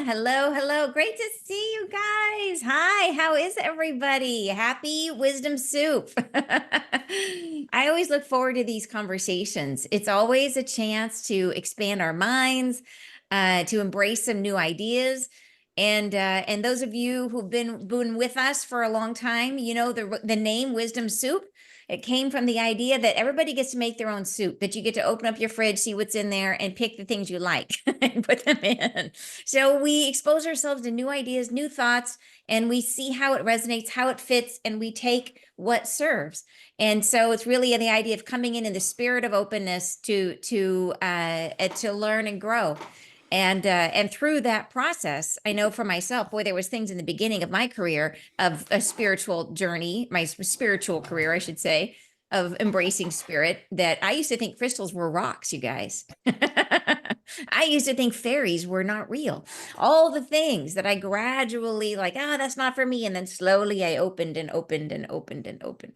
Hello, hello. Great to see you guys. Hi, how is everybody? Happy Wisdom Soup. I always look forward to these conversations. It's always a chance to expand our minds, to embrace some new ideas. And those of you who've been with us for a long time, you know the name Wisdom Soup. It came from the idea that everybody gets to make their own soup, that you get to open up your fridge, see what's in there, and pick the things you like and put them in. So we expose ourselves to new ideas, new thoughts, and we see how it resonates, how it fits, and we take what serves. And so it's really the idea of coming in the spirit of openness to learn and grow. And through that process, I know for myself, boy, there was things in the beginning of my career of a spiritual journey, my spiritual career, I should say, of embracing spirit, that I used to think crystals were rocks, you guys. I used to think fairies were not real. All the things that I gradually like, that's not for me. And then slowly I opened and opened and opened and opened.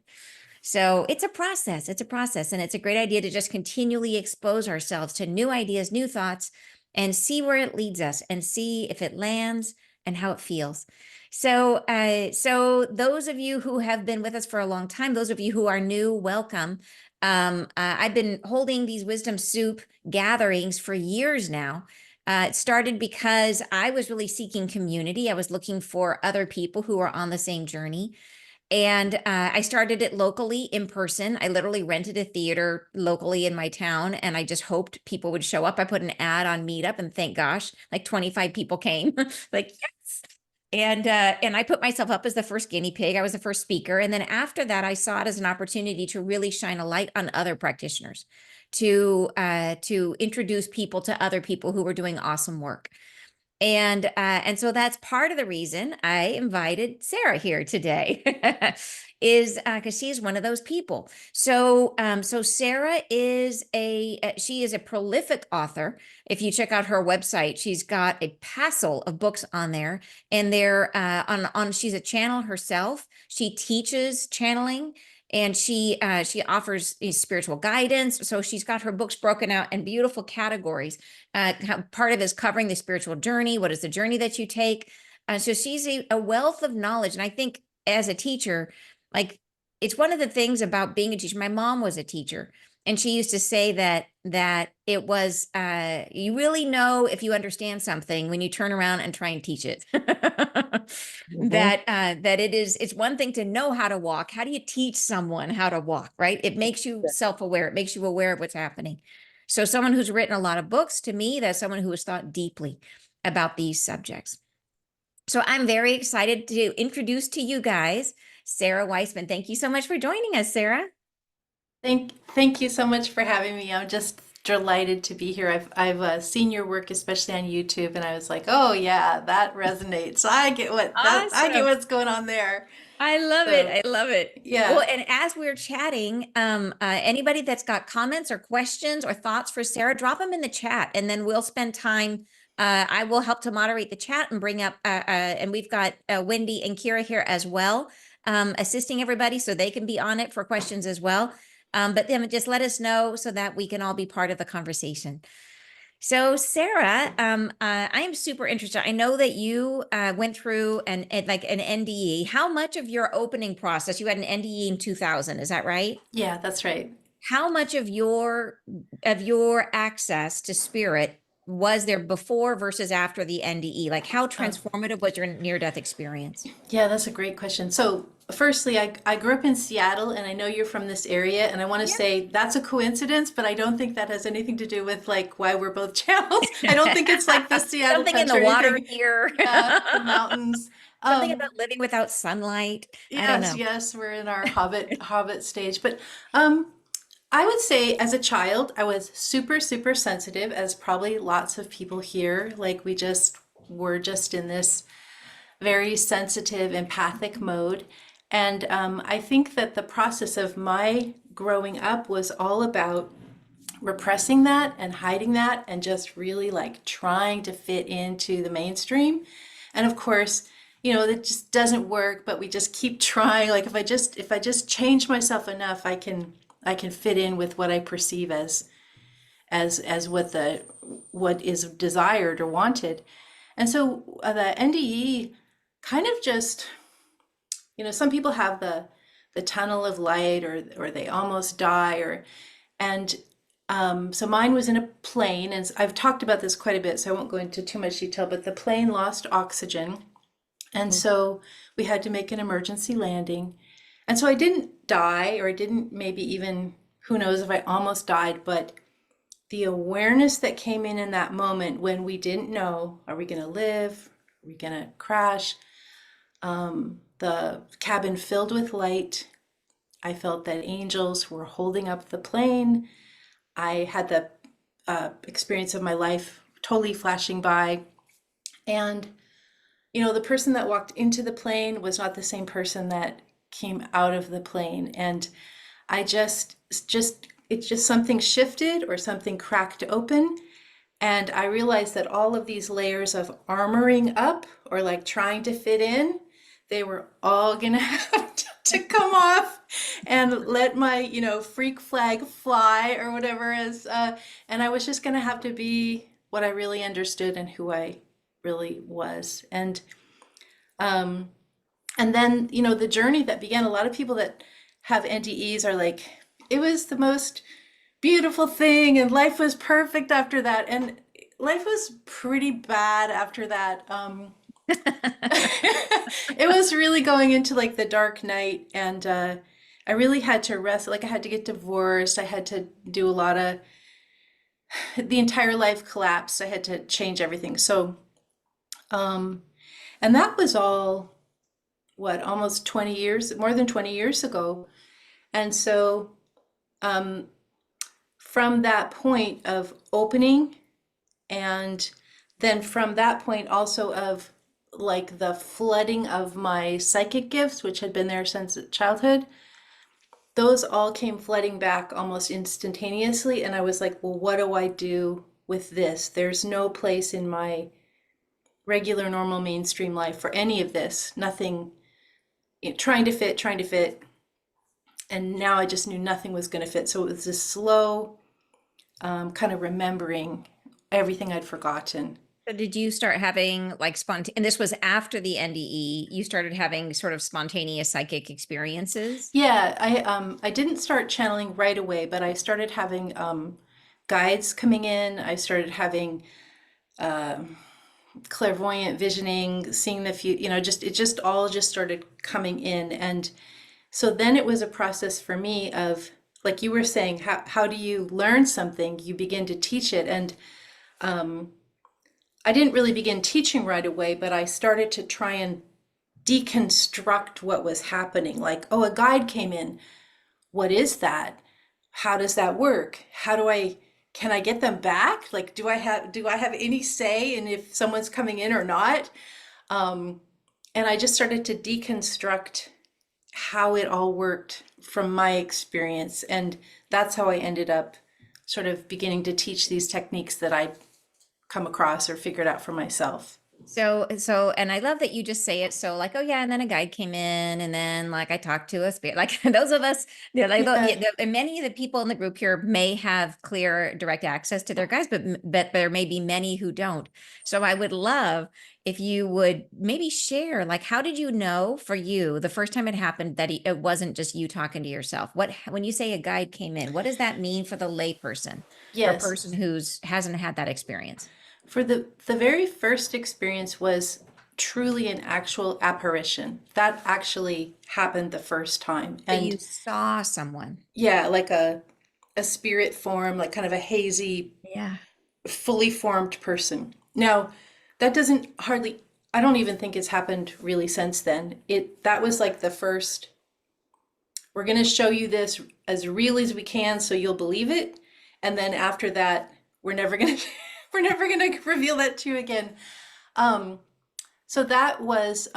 So it's a process. It's a process. And it's a great idea to just continually expose ourselves to new ideas, new thoughts, and see where it leads us and see if it lands and how it feels. So those of you who have been with us for a long time, those of you who are new, welcome. I've been holding these Wisdom Soup gatherings for years now. It started because I was really seeking community. I was looking for other people who are on the same journey. And I started it locally in person. I literally rented a theater locally in my town, and I just hoped people would show up. I put an ad on Meetup, and thank gosh, like 25 people came. Like, yes. And I put myself up as the first guinea pig. I was the first speaker. And then after that, I saw it as an opportunity to really shine a light on other practitioners, to introduce people to other people who were doing awesome work. And so that's part of the reason I invited Sara here today, is because she's one of those people. So Sara is she is a prolific author. If you check out her website, she's got a passel of books on there, and they're on. She's a channel herself. She teaches channeling. And she offers spiritual guidance. So she's got her books broken out in beautiful categories. Part of it is covering the spiritual journey. What is the journey that you take? So she's a wealth of knowledge. And I think as a teacher, like, it's one of the things about being a teacher. My mom was a teacher, and she used to say that it was you really know if you understand something when you turn around and try and teach it. Mhm. That it's one thing to know how to walk. How do you teach someone how to walk, right? It makes you self-aware. It makes you aware of what's happening. So someone who's written a lot of books, to me, that's someone who has thought deeply about these subjects. So I'm very excited to introduce to you guys Sara Wiseman. Thank you so much for joining us, Sara. Thank you so much for having me. I'm just delighted to be here. I've seen your work, especially on YouTube, and I was like, oh yeah, that resonates. I get Awesome. what's going on there. I love it. So I love it. Well, yeah. and as we're chatting, anybody that's got comments or questions or thoughts for Sara, drop them in the chat, and then we'll spend time. I will help to moderate the chat and bring up, and we've got Wendy and Kira here as well, assisting everybody so they can be on it for questions as well. But then just let us know so that we can all be part of the conversation. So, Sara, I am super interested. I know that you went through like an NDE. How much of your opening process, you had an NDE in 2000, is that right? Yeah, that's right. How much of your access to spirit was there before versus after the NDE? Like, how Oh, transformative was your near-death experience? yeah, that's a great question. So, firstly, I grew up in Seattle, and I know you're from this area, and I want to say that's a coincidence, but I don't think that has anything to do with like why we're both channels. I don't think it's like the Seattle Something in touch the or water anything. here. Yeah, the mountains. Something Um, about living without sunlight. I don't Yes, know. yes, we're in our hobbit stage. But um, I would say as a child, I was super sensitive, as probably lots of people here. Like we just were just in this very sensitive, empathic mode. And I think that the process of my growing up was all about repressing that and hiding that and just really like trying to fit into the mainstream. And of course, that just doesn't work, but we just keep trying. Like if I just change myself enough, I can fit in with what I perceive as what is desired or wanted. And so the NDE kind of just, some people have the tunnel of light, or they almost die, and so mine was in a plane, and I've talked about this quite a bit, so I won't go into too much detail, but the plane lost oxygen, and so we had to make an emergency landing. And so I didn't die, or I didn't, maybe even, who knows if I almost died, but the awareness that came in that moment when we didn't know, are we going to live? Are we going to crash? The cabin filled with light. I felt that angels were holding up the plane. I had the experience of my life totally flashing by. And, the person that walked into the plane was not the same person that came out of the plane. And I it's just something shifted, or something cracked open. And I realized that all of these layers of armoring up, or like trying to fit in, they were all gonna have to come off, and let my, freak flag fly, or whatever is, and I was just gonna have to be what I really understood and who I really was. And then, the journey that began, a lot of people that have NDEs are like, it was the most beautiful thing, and life was perfect after that. And life was pretty bad after that. It was really going into like the dark night, and I really had to rest. Like, I had to get divorced. I had to do a lot of, the entire life collapsed. I had to change everything. So, and that was all, what, almost 20 years, more than 20 years ago. And so, from that point of opening, and then from that point also of like the flooding of my psychic gifts, which had been there since childhood, those all came flooding back almost instantaneously. And I was like, well, what do I do with this? There's no place in my regular, normal, mainstream life for any of this. Nothing, trying to fit. And now I just knew nothing was going to fit. So it was this slow kind of remembering everything I'd forgotten. So did you start having like and this was after the NDE, you started having sort of spontaneous psychic experiences? Yeah, I didn't start channeling right away, but I started having guides coming in. I started having clairvoyant visioning, seeing the future, it just all just started coming in. And so then it was a process for me of, like you were saying, how do you learn something? You begin to teach it. And I didn't really begin teaching right away, but I started to try and deconstruct what was happening. Like, oh, a guide came in. What is that? How does that work? Can I get them back? Like, do I have any say in if someone's coming in or not? And I just started to deconstruct how it all worked from my experience. And that's how I ended up sort of beginning to teach these techniques that I'd come across or figured out for myself. So, and I love that you just say it. So like, oh yeah. And then a guide came in, and then like I talked to a spirit, like those of us, like Yeah. and many of the people in the group here may have clear direct access to their guides, but there may be many who don't. So I would love if you would maybe share, like, how did you know for you the first time it happened that it wasn't just you talking to yourself? When you say a guide came in, what does that mean for the layperson, for a Yes. person who's hasn't had that experience? For the very first experience was truly an actual apparition. That actually happened the first time. So And you saw someone. yeah, like a spirit form, like kind of a hazy, Yeah. fully formed person. Now, that doesn't hardly, I don't even think it's happened really since then. That was like the first, we're going to show you this as real as we can so you'll believe it. And then after that, we're never going to we're never going to reveal that to you again. So that was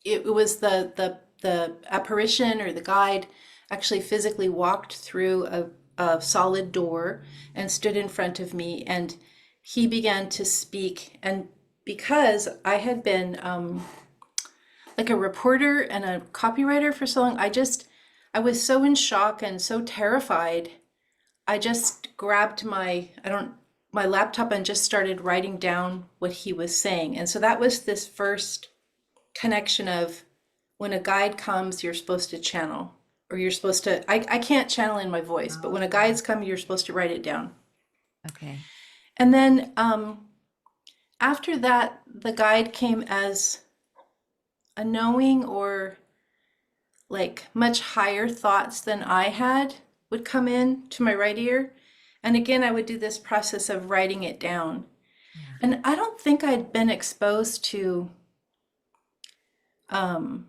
it was the apparition, or the guide, actually physically walked through a solid door and stood in front of me, and he began to speak. And because I had been like a reporter and a copywriter for so long, I was so in shock and so terrified. I just grabbed my, my laptop and just started writing down what he was saying. And so that was this first connection of when a guide comes, you're supposed to channel, or you're supposed to, I can't channel in my voice, but when a Oh, guide's come, you're supposed to write it down. okay. And then after that, the guide came as a knowing or like much higher thoughts than I had would come in to my right ear. And again, I would do this process of writing it down. Yeah. And I don't think I'd been exposed to, um,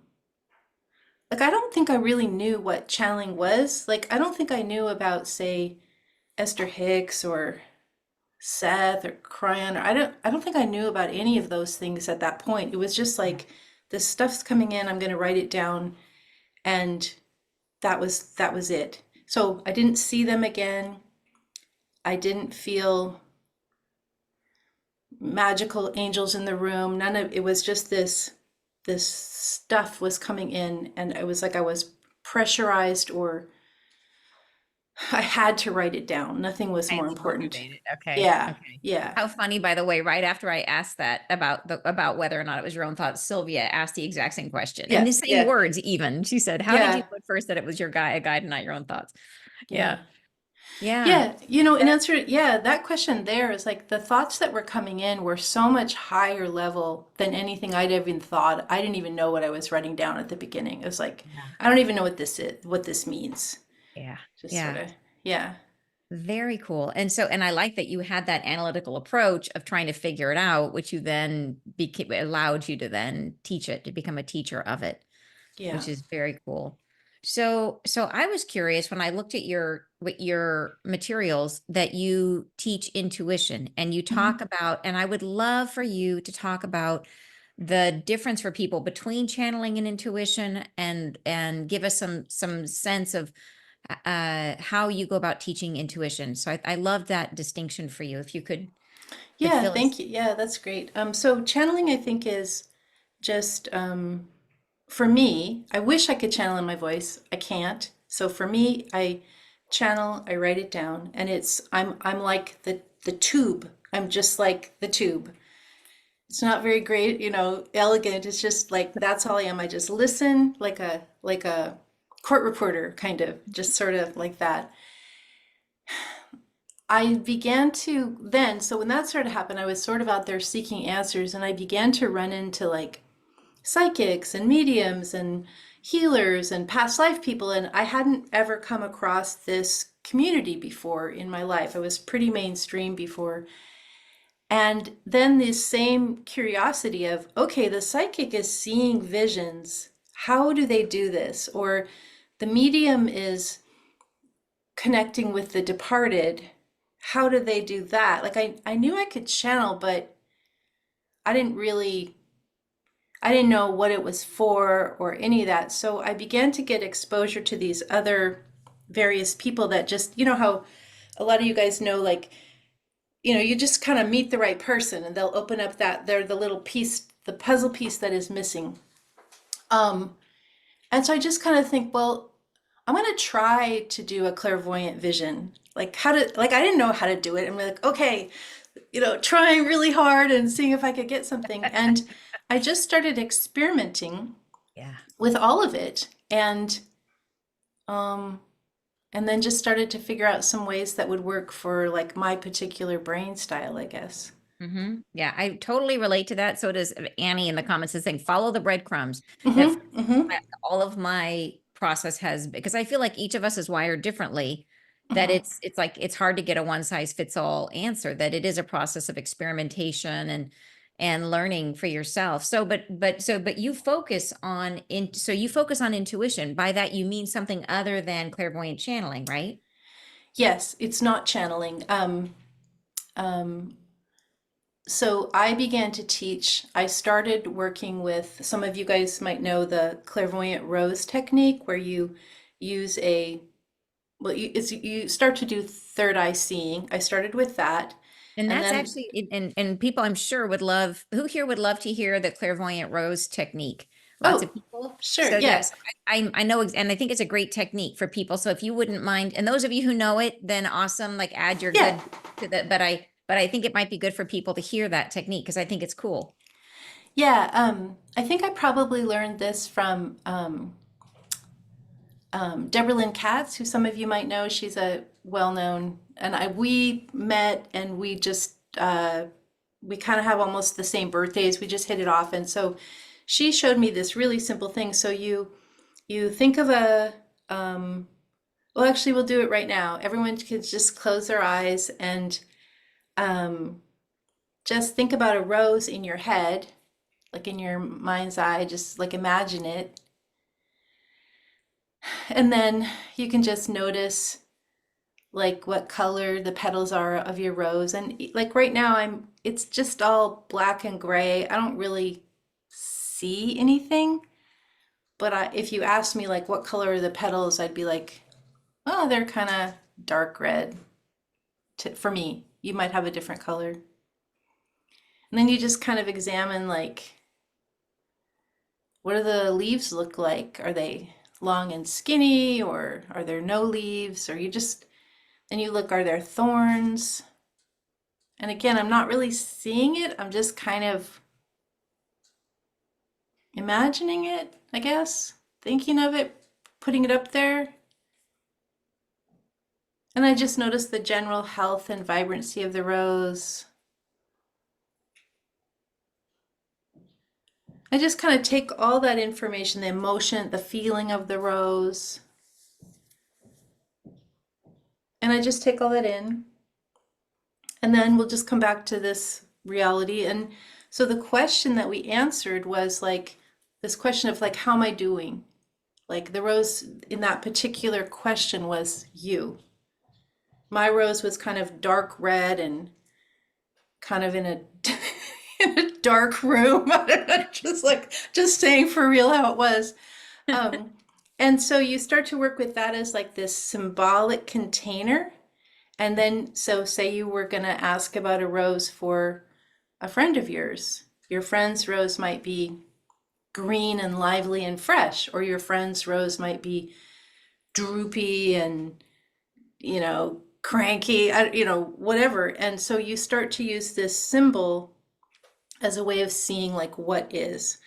like, I don't think I really knew what channeling was. Like, I don't think I knew about, say, Esther Hicks or Seth or Cryon. Or I don't think I knew about any of those things at that point. It was just Yeah. like, this stuff's coming in, I'm going to write it down. And that was it. So I didn't see them again. I didn't feel magical angels in the room. None of it was just this stuff was coming in, and it was like I was pressurized, or I had to write it down. Nothing was more Highly important. motivated. Okay. Yeah, Okay. yeah, How funny, by the way, right after I asked that about whether or not it was your own thoughts, Sylvia asked the exact same question in yeah, the same yeah, words, even. She said, how did you yeah, know at first that it was your guy, a guide, and not your own thoughts? yeah. Yeah. Yeah. Yeah, in answer, yeah, that question there is like the thoughts that were coming in were so much higher level than anything I'd even thought. I didn't even know what I was writing down at the beginning. It was like, Yeah. I don't even know what this is, what this means. Yeah. Just sort Yeah. of, yeah, Very cool. And so, and I like that you had that analytical approach of trying to figure it out, which you then became allowed you to then teach it, to become a teacher of it, yeah. which is very cool. So I was curious when I looked at your materials that you teach intuition and you Mhm. talk about, and I would love for you to talk about the difference for people between channeling and intuition, and give us some sense of how you go about teaching intuition. So I love that distinction for you. If you could Yeah, fill us. thank you. Yeah, that's great. So channeling, I think, is just for me. I wish I could channel in my voice. I can't. So for me, I channel. I write it down, and I'm like the tube. I'm just like the tube. It's not very great, elegant. It's just like that's all I am. I just listen like a court reporter, kind of, just sort of like that. I began to then, so when that started to happen, I was sort of out there seeking answers, and I began to run into like psychics and mediums and healers and past life people, and I hadn't ever come across this community before in my life. I was pretty mainstream before. And then this same curiosity of, okay, the psychic is seeing visions. How do they do this? Or the medium is connecting with the departed. How do they do that? Like I knew I could channel, but I didn't really I didn't know what it was for or any of that. So I began to get exposure to these other various people that just, how a lot of you guys know, like, you just kind of meet the right person and they'll open up that they're the little piece, the puzzle piece that is missing. Um, and so I just kind of think, well, I'm gonna try to do a clairvoyant vision. Like I didn't know how to do it. I'm like, okay, trying really hard and seeing if I could get something. And I just started experimenting Yeah. with all of it, um, and then just started to figure out some ways that would work for like my particular brain style, I guess. Yeah, I totally relate to that. So does Annie in the comments is saying, follow the breadcrumbs. That's Mm-hmm. Mm-hmm. all of my process has, because I feel like each of us is wired differently, that Mm-hmm. it's like it's hard to get a one size fits all answer, that it is a process of experimentation and learning for yourself. So but you focus on you focus on intuition. By that you mean something other than clairvoyant channeling, right? Yes, it's not channeling. Um, so I began to teach. I started working with some of you guys might know the clairvoyant rose technique, where you use you start to do third eye seeing. I started with that, And and that's then actually, and people I'm sure would love, who here would love to hear the clairvoyant rose technique? Lots of oh, people. sure, So yeah, yes, I know, and I think it's a great technique for people. So if you wouldn't mind, and those of you who know it, then awesome, like add your yeah, good to the, but but I think it might be good for people to hear that technique because I think it's cool. Yeah, I think I probably learned this from Deborah Lynn Katz, who some of you might know. She's a well-known, and we met and we just we kind of have almost the same birthdays. We just hit it off, and so she showed me this really simple thing. So you think of a well, actually, we'll do it right now. Everyone can just close their eyes and um, just think about a rose in your head, like in your mind's eye. Just like imagine it. And then you can just notice like what color the petals are of your rose. And like right now it's just all black and gray. I don't really see anything, but if you asked me like what color are the petals, I'd be like, oh, they're kind of dark red for me. You might have a different color. And then you just kind of examine like, what do the leaves look like? Are they long and skinny, or are there no leaves? Or you just, then you look, are there thorns? And again, I'm not really seeing it. I'm just kind of imagining it, I guess, thinking of it, putting it up there. And I just notice the general health and vibrancy of the rose. I just kind of take all that information, the emotion, the feeling of the rose, and I just take all that in. And then we'll just come back to this reality. And so the question that we answered was like this question of like, how am I doing? Like the rose in that particular question was you. My rose was kind of dark red and kind of in a in a dark room. just saying for real how it was. And so you start to work with that as like this symbolic container. And then, so say you were going to ask about a rose for a friend of yours. Your friend's rose might be green and lively and fresh, or your friend's rose might be droopy and, cranky, whatever. And so you start to use this symbol as a way of seeing like what is.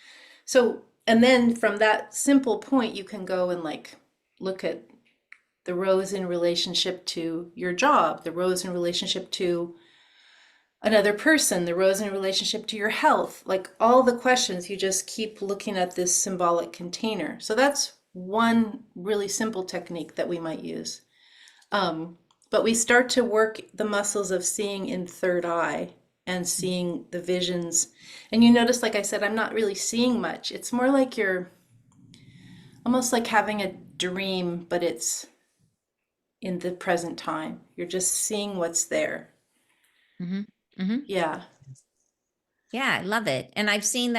So, and then from that simple point, you can go and like look at the rose in relationship to your job, the rose in relationship to another person, the rose in relationship to your health, like all the questions, you just keep looking at this symbolic container. So that's one really simple technique that we might use. But we start to work the muscles of seeing in third eye and seeing the visions. And you notice, like I said, I'm not really seeing much. It's more like you're almost like having a dream, but it's in the present time. You're just seeing what's there. Mm-hmm. Mm-hmm. Yeah. Yeah, I love it. And I've seen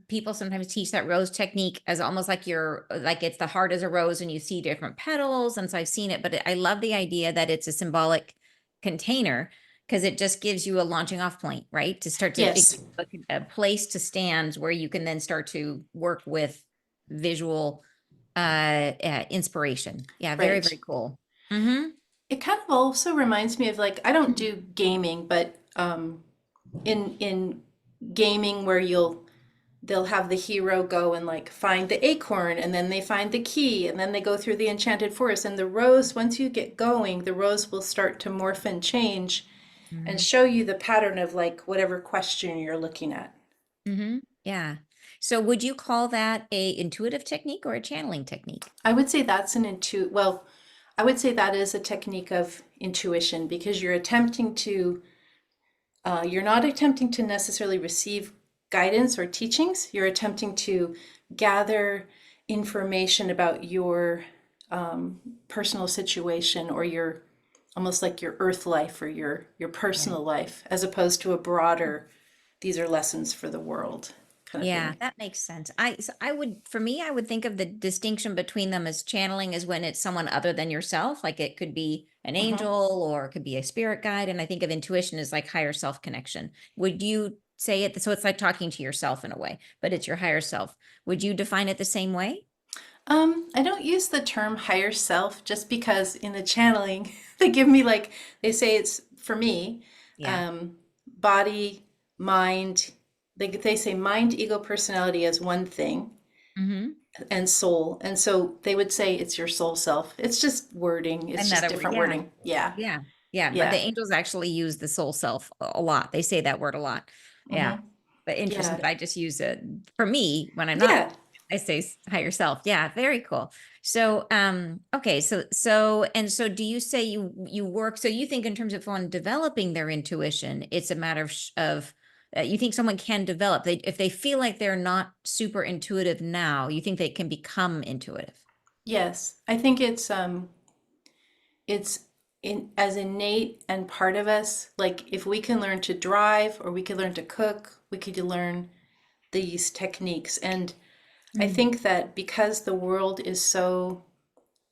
people sometimes teach that rose technique as almost like it's the heart as a rose and you see different petals. And so I've seen it, but I love the idea that it's a symbolic container because it just gives you a launching off point, right? To start to Yes. a place to stand where you can then start to work with visual inspiration. Yeah, very, Right. very cool. Mm-hmm. It kind of also reminds me of like, I don't do gaming, but in gaming where they'll have the hero go and like find the acorn, and then they find the key, and then they go through the enchanted forest, and the rose, once you get going, the rose will start to morph and change and Mm-hmm. show you the pattern of like whatever question you're looking at. Mm-hmm. Yeah. So would you call that a intuitive technique or a channeling technique? I would say that's well, I would say that is a technique of intuition, because you're not attempting to necessarily receive guidance or teachings. You're attempting to gather information about your personal situation, or your almost like your earth life, or your Right. personal life, as opposed to a broader, these are lessons for the world kind of Yeah, thing. that makes sense. I would, for me, I would think of the distinction between them as channeling is when it's someone other than yourself. Like it could be an Mhm. angel or it could be a spirit guide. And I think of intuition as like higher self connection. Would you say it? So it's like talking to yourself in a way, but it's your higher self. Would you define it the same way? I don't use the term higher self, just because in the channeling they give me like, they say it's for me, Yeah. Body, mind. They say mind, ego, personality as one thing, Mm-hmm. and soul. And so they would say it's your soul self. It's just wording. It's just Another word. different Yeah. wording. Yeah. Yeah. Yeah. But the Yeah. angels actually use the soul self a lot. They say that word a lot. Yeah. Hmm. But interesting. Yeah. But I just use it for me when I'm not, Yeah. I say higher self. Yeah. Very cool. So, okay. So do you say you work, so you think in terms of on developing their intuition, it's a matter of you think someone can develop, if they feel like they're not super intuitive now, you think they can become intuitive? Yes. I think it's in as innate and part of us. Like if we can learn to drive or we could learn to cook, we could learn these techniques. And I Mm. think that because the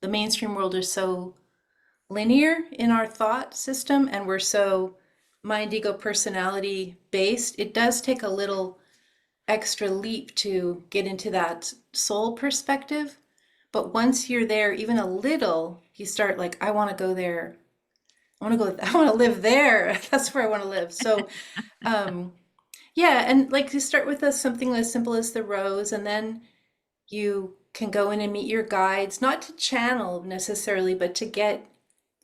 mainstream world is so linear in our thought system and we're so mind, ego, personality based, it does take a little extra leap to get into that soul perspective. But once you're there, even a little, you start like, I want to go there. I want to live there. That's where I want to live. So, um, yeah. And like you start with something as simple as the rose, and then you can go in and meet your guides, not to channel necessarily, but to get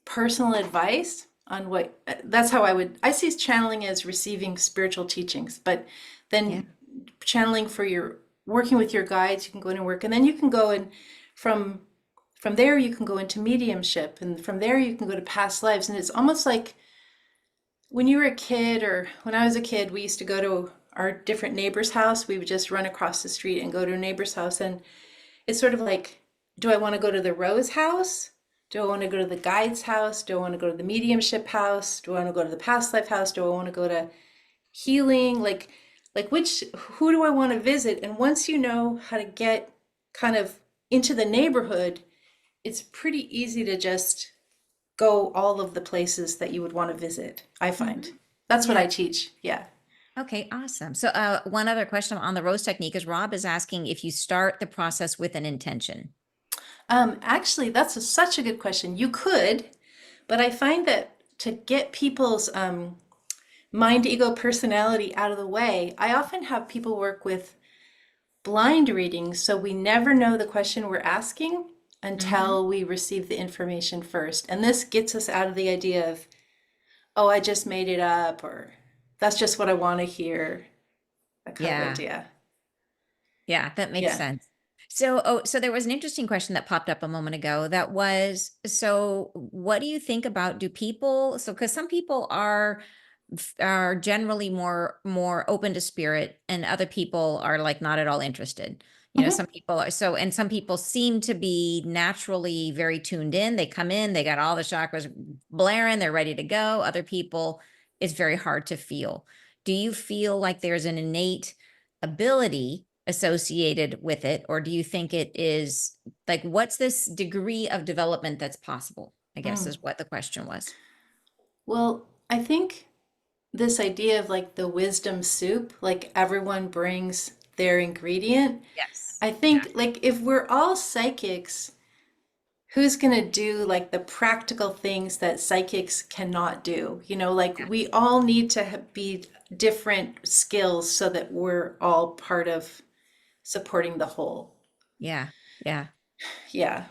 personal advice on that's how I see channeling as receiving spiritual teachings, but Yeah. then channeling for your working with your guides, you can go in and work, and then you can go in from from there you can go into mediumship, and from there you can go to past lives. And it's almost like when you were a kid, or when I was a kid, we used to go to our different neighbor's house. We would just run across the street and go to a neighbor's house, and it's sort of like, do I want to go to the rose house? Do I want to go to the guide's house? Do I want to go to the mediumship house? Do I want to go to the past life house? Do I want to go to healing? Like who do I want to visit? And once you know how to get kind of into the neighborhood, it's pretty easy to just go all of the places that you would want to visit, I find. Mhm. That's what Yeah. I teach. Yeah. Okay, awesome. So, one other question on the rose technique is Rob is asking if you start the process with an intention. Actually, that's such a good question. You could, but I find that to get people's mind, ego, personality out of the way, I often have people work with blind readings, so we never know the question we're asking Hmm. until we receive the information first. And this gets us out of the idea of, oh, I just made it up, or that's just what I want to hear, that kind of Yeah, idea. yeah, that makes Yeah. sense. So there was an interesting question that popped up a moment ago that was, so what do you think about, do people, so because some people are generally more open to spirit and other people are like not at all interested. Hmm. Some people are so, and some people seem to be naturally very tuned in. They come in, they got all the chakras blaring, they're ready to go. Other people, it's very hard to feel. Do you feel like there's an innate ability associated with it, or do you think it is like, what's this degree of development that's possible, I guess Mm. is what the question was. Well, I think this idea of like the wisdom soup, like everyone brings their ingredient. Yes. I Yeah. think like if we're all psychics, who's going to do like the practical things that psychics cannot do? Like Yeah. we all need to be different skills so that we're all part of supporting the whole. Yeah. Yeah. Yeah.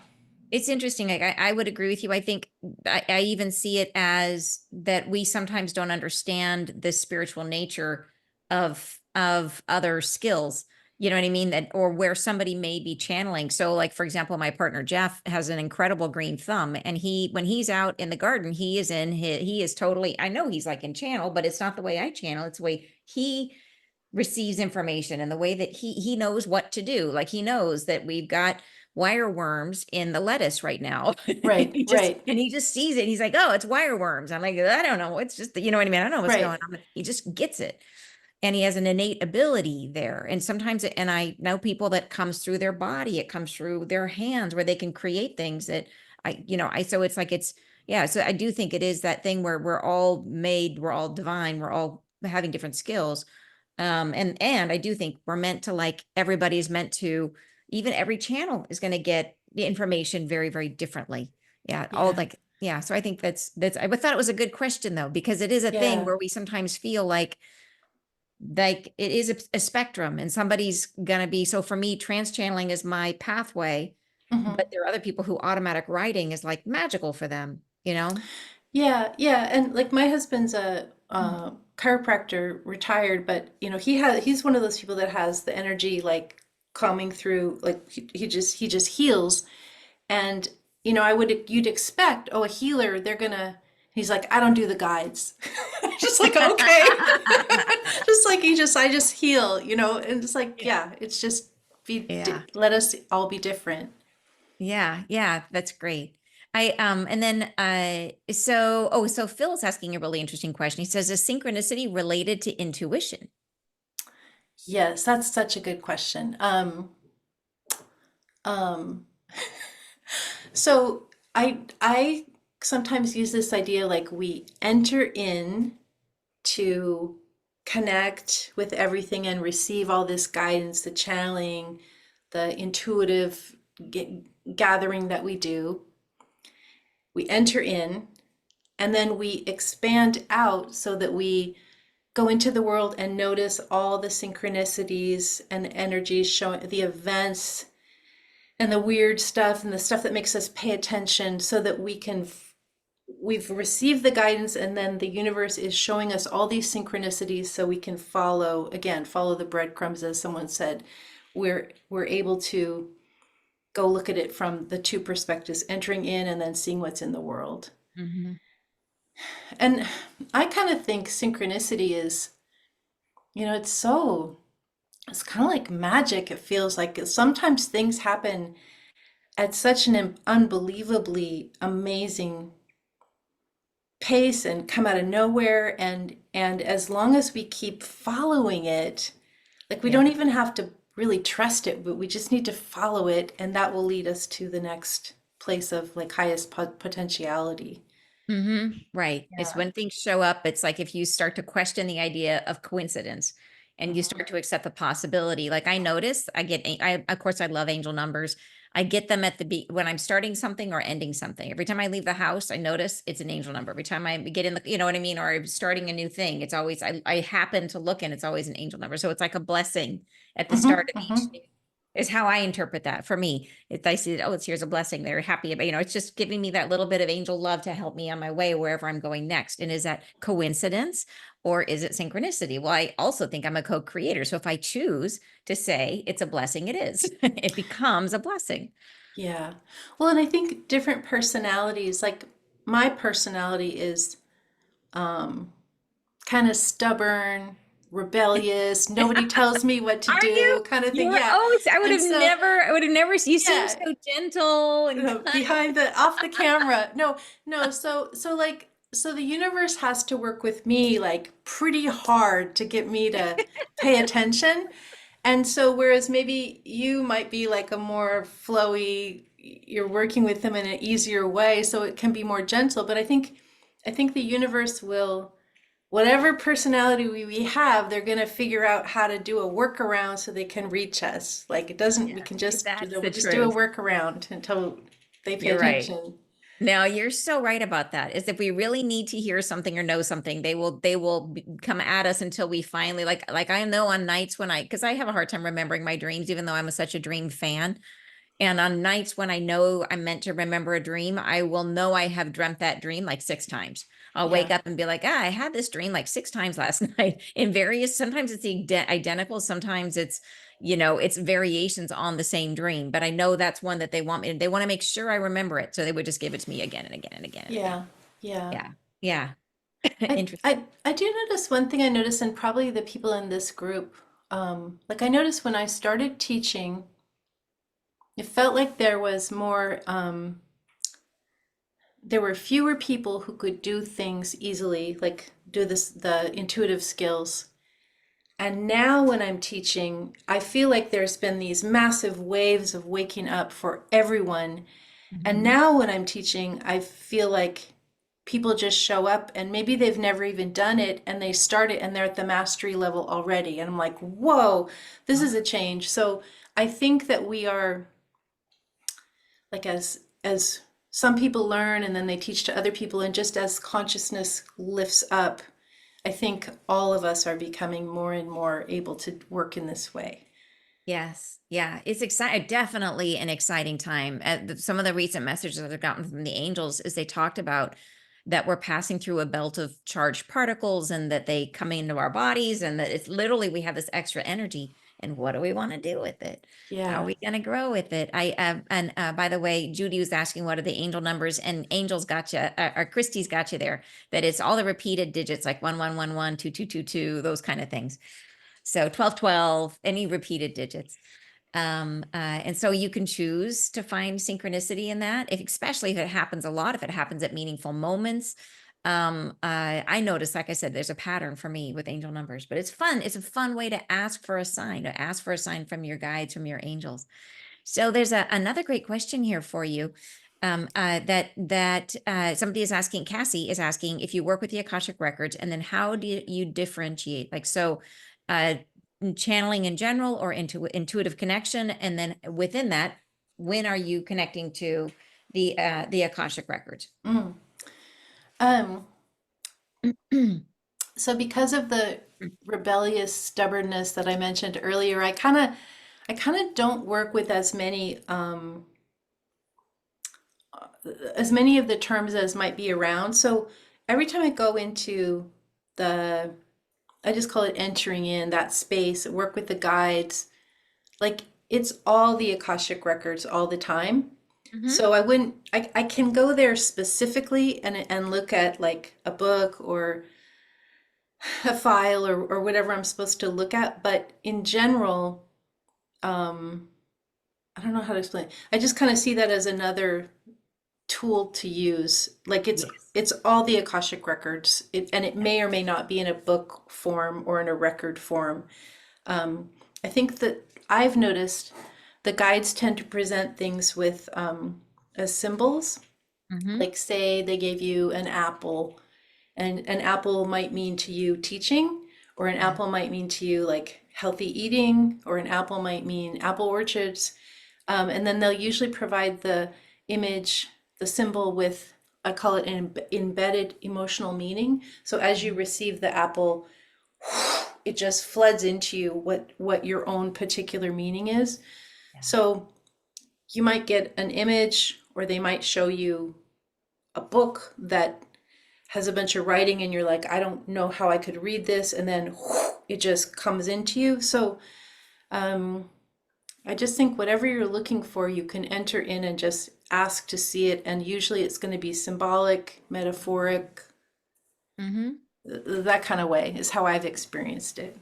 It's interesting. Like, I would agree with you. I think I even see it as that we sometimes don't understand the spiritual nature of other skills. You know what I mean? That, or where somebody may be channeling. So, like for example, my partner Jeff has an incredible green thumb, and when he's out in the garden, he is totally. I know he's like in channel, but it's not the way I channel. It's the way he receives information and the way that he knows what to do. Like he knows that we've got wire worms in the lettuce right now. Right, right, He just sees it. He's like, oh, it's wire worms. I'm like, I don't know. It's just, you know what I mean? I don't know what's going right. on. He just gets it. And he has an innate ability there. And sometimes, and I know people that comes through their body, it comes through their hands where they can create things that so it's like, yeah. So I do think it is that thing where we're all divine, we're all having different skills. And I do think we're meant to, like, everybody's meant to, even every channel is going to get the information very, very differently. Yeah. All Yeah. like Yeah. So I think that's I thought it was a good question though, because it is a thing Yeah. where we sometimes feel like it is a spectrum and somebody's gonna be, so for me, trans channeling is my pathway, but Hmm. there are other people who automatic writing is like magical for them, you know? Yeah, yeah, and like my husband's a, Mm. chiropractor, retired, but he's one of those people that has the energy like coming through, like he just heals, and I would you'd expect, oh, a healer, they're gonna. He's like, I don't do the guides. Just like, okay, just like I just heal, and it's like, Yeah. yeah, it's just Yeah. let us all be different. Yeah, yeah, that's great. And then so Phil's asking a really interesting question. He says, is synchronicity related to intuition? Yes, that's such a good question. Um, So I sometimes use this idea like we enter in to connect with everything and receive all this guidance, the channeling, the intuitive gathering that we do. We enter in and then we expand out so that we go into the world and notice all the synchronicities and energies showing the events and the weird stuff and the stuff that makes us pay attention so that we've received the guidance, and then the universe is showing us all these synchronicities so we can follow the breadcrumbs, as someone said. We're able to go look at it from the two perspectives, entering in and then seeing what's in the world. Hmm. And I kind of think synchronicity is, it's kind of like magic. It feels like sometimes things happen at such an unbelievably amazing pace and come out of nowhere, and as long as we keep following it, like we Yeah. don't even have to really trust it, but we just need to follow it, and that will lead us to the next place of like highest potentiality. Right. It's Yeah. when things show up, it's like if you start to question the idea of coincidence and you Hmm. start to accept the possibility. Like I notice I of course I love angel numbers. I get them at when I'm starting something or ending something. Every time I leave the house, I notice it's an angel number. Every time I get in the, you know what I mean? Or I'm starting a new thing, it's always, I happen to look and it's always an angel number. So it's like a blessing at the Hmm. start of each Hmm. thing is how I interpret that for me. If I see that, oh, it's here's a blessing, they're happy about, it's just giving me that little bit of angel love to help me on my way wherever I'm going next. And is that coincidence or is it synchronicity? Well, I also think I'm a co-creator. So if I choose to say it's a blessing, it is. It becomes a blessing. Yeah. Well, and I think different personalities, like my personality is um kind of stubborn, rebellious, nobody tells me what to Are you? do, kind of thing. You're Yeah. always, And so, I would have never, you seem yeah, so gentle and kind. behind the off the camera. No, no. So the universe has to work with me like pretty hard to get me to pay attention. And so whereas maybe you might be like a more flowy, you're working with them in an easier way, so it can be more gentle. But I think the universe will, whatever personality we have, they're going to figure out how to do a workaround so they can reach us. Like it doesn't, we can just, That's the we'll just do a truth. workaround until they pay You're right. attention. No, you're so right about that. Is if we really need to hear something or know something, they will come at us until we finally like I know on nights when because I have a hard time remembering my dreams, even though I'm such a dream fan. And on nights when I know I'm meant to remember a dream, I will know I have dreamt that dream like six times. I'll wake Yeah. up and be like, I had this dream like six times last night in various, sometimes it's identical, sometimes it's variations on the same dream. But I know that's one that they want to make sure I remember it. So they would just give it to me again and again and again and again. Yeah. Yeah. Yeah. Yeah. I, Interesting. I, I do notice one thing I notice, and probably the people in this group, like I noticed when I started teaching, it felt like there were fewer people who could do things easily, like do the intuitive skills. And now when I'm teaching, I feel like there's been these massive waves of waking up for everyone. And Mhm. now when I'm teaching, I feel like people just show up and maybe they've never even done it and they start it and they're at the mastery level already. And I'm like, whoa, this is a change. So I think that we are like as some people learn and then they teach to other people. And just as consciousness lifts up, I think all of us are becoming more and more able to work in this way. Yes. Yeah. It's exciting. Definitely an exciting time. Some of the recent messages that I've gotten from the angels is they talked about that we're passing through a belt of charged particles and that they come into our bodies and that it's literally we have this extra energy. And what do we want to do with it? How are Yeah. we going to grow with it? And by the way, Judy was asking what are the angel numbers, and angels got you, or Christy's got you there. That it's all the repeated digits like 1111, 2222, those kind of things. So 1212, any repeated digits. And so you can choose to find synchronicity in that, especially if it happens a lot, if it happens at meaningful moments. I notice, like I said, there's a pattern for me with angel numbers, but it's fun. It's a fun way to ask for a sign, from your guides, from your angels. So there's another great question here for you. That somebody is asking, Cassie is asking if you work with the Akashic records, and then how do you differentiate? Like, so, channeling in general or into intuitive connection, and then within that, when are you connecting to the Akashic records? Mm. Um, so because of the rebellious stubbornness that I mentioned earlier, I kind of don't work with as many of the terms as might be around. So every time I go into the, I just call it entering in that space, work with the guides, like it's all the Akashic records all the time. Mm-hmm. So I can go there specifically and look at like a book or a file or whatever I'm supposed to look at. But in general, um, I don't know how to explain. I just kind of see that as another tool to use. Like Yes. it's all the Akashic records. And it may or may not be in a book form or in a record form. Um, I think that I've noticed the guides tend to present things with as symbols. Mm-hmm. Like say they gave you an apple, and an apple might mean to you teaching, or an Yeah. apple might mean to you like healthy eating, or an apple might mean apple orchards. And then they'll usually provide the image, the symbol with, I call it an embedded emotional meaning. So as you receive the apple, it just floods into you what your own particular meaning is. Yeah. So you might get an image, or they might show you a book that has a bunch of writing, and you're like, I don't know how I could read this, and then it just comes into you. So um, I just think whatever you're looking for, you can enter in and just ask to see it, and usually it's going to be symbolic, metaphoric, Mm-hmm. that kind of way is how I've experienced it.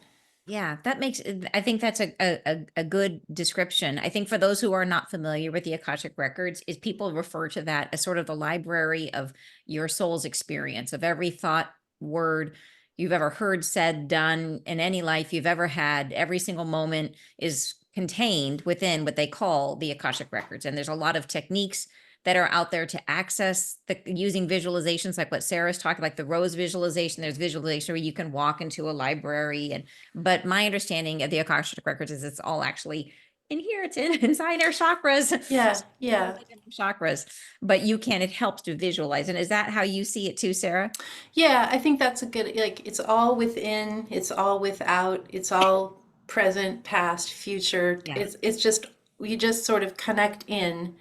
Yeah, that makes, I think that's a good description. I think for those who are not familiar with the Akashic records, is people refer to that as sort of the library of your soul's experience, of every thought, word you've ever heard, said, done in any life you've ever had. Every single moment is contained within what they call the Akashic records. And there's a lot of techniques that are out there to access the using visualizations like what Sarah's talking, like the rose visualization. There's visualization where you can walk into a library, and but my understanding of the Akashic records is it's all actually in here. It's inside our chakras. Yeah, So we yeah. live in our chakras, but you can, it helps to visualize. And is that how you see it too, Sarah? Yeah, I think that's a good, like, it's all within, it's all without, it's all present, past, future. Yeah. It's just, you just sort of connect in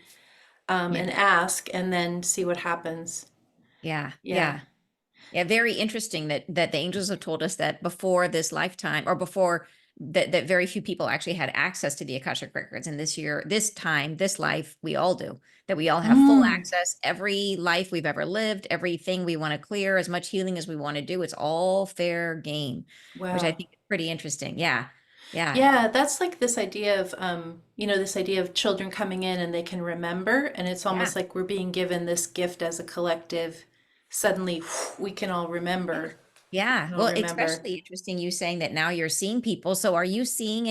Yeah. and ask and then see what happens. Yeah. Yeah. Yeah. Yeah, very interesting that the angels have told us that before this lifetime, or before that very few people actually had access to the Akashic records. And this year, this time, this life, we all do. That we all have full Mm, access. Every life we've ever lived, everything we want to clear, as much healing as we want to do, it's all fair game, which I wow. think is pretty interesting. Yeah. Yeah. Yeah, that's like this idea of, this idea of children coming in and they can remember, and it's Yeah. almost like we're being given this gift as a collective. Suddenly, we can all Yeah. remember. We Yeah. can all Well, remember. especially interesting you saying that now you're seeing people. So are you seeing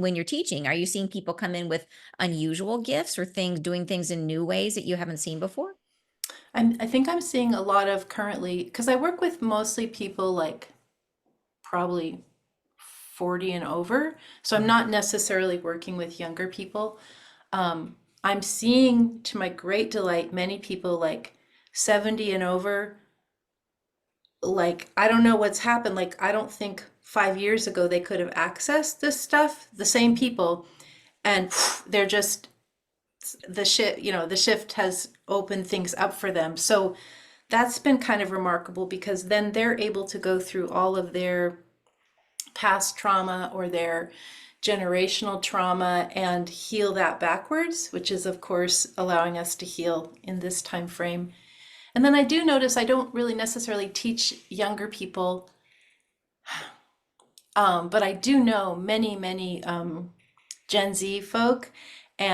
when you're teaching, are you seeing people come in with unusual gifts or things, doing things in new ways that you haven't seen before? I think I'm seeing a lot of currently, because I work with mostly people like probably 40 and over. So I'm Yeah. not necessarily working with younger people. I'm seeing, to my great delight, many people like 70 and over, like, I don't know what's happened. Like, I don't think 5 years ago they could have accessed this stuff, the same people, and they're just, the shift has opened things up for them. So that's been kind of remarkable because then they're able to go through all of their past trauma or their generational trauma and heal that backwards, which is of course allowing us to heal in this time frame. And then I do notice I don't really necessarily teach younger people, but I do know many Gen Z folk,